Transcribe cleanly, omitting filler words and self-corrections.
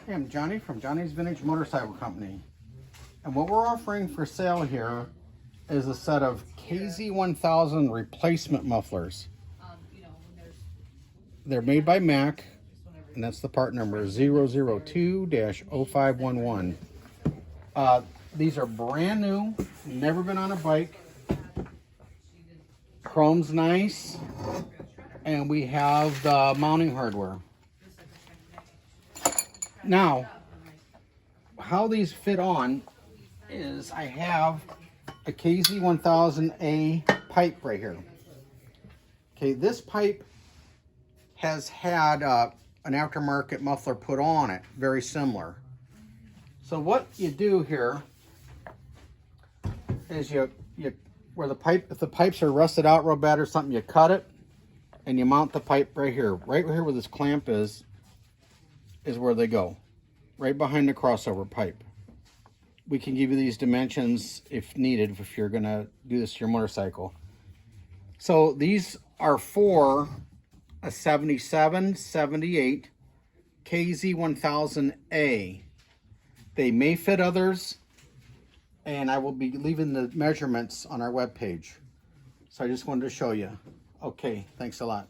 Hey, I'm Johnny from Johnny's Vintage Motorcycle Company. And what we're offering for sale here is a set of KZ1000 replacement mufflers. They're made by Mac, and that's the part number 002-0511. These are brand new, never been on a bike. Chrome's nice, and we have the mounting hardware. Now, how these fit on is I have a KZ1000A pipe right here. Okay, this pipe has had an aftermarket muffler put on it, very similar. So what you do here is you where the pipe, if the pipes are rusted out real bad or something, you cut it and you mount the pipe right here where this clamp is where they go, right behind the crossover pipe. We can give you these dimensions if needed, if you're gonna do this to your motorcycle. So these are for a 77, 78 KZ1000A. They may fit others, and I will be leaving the measurements on our webpage. So I just wanted to show you. Okay, thanks a lot.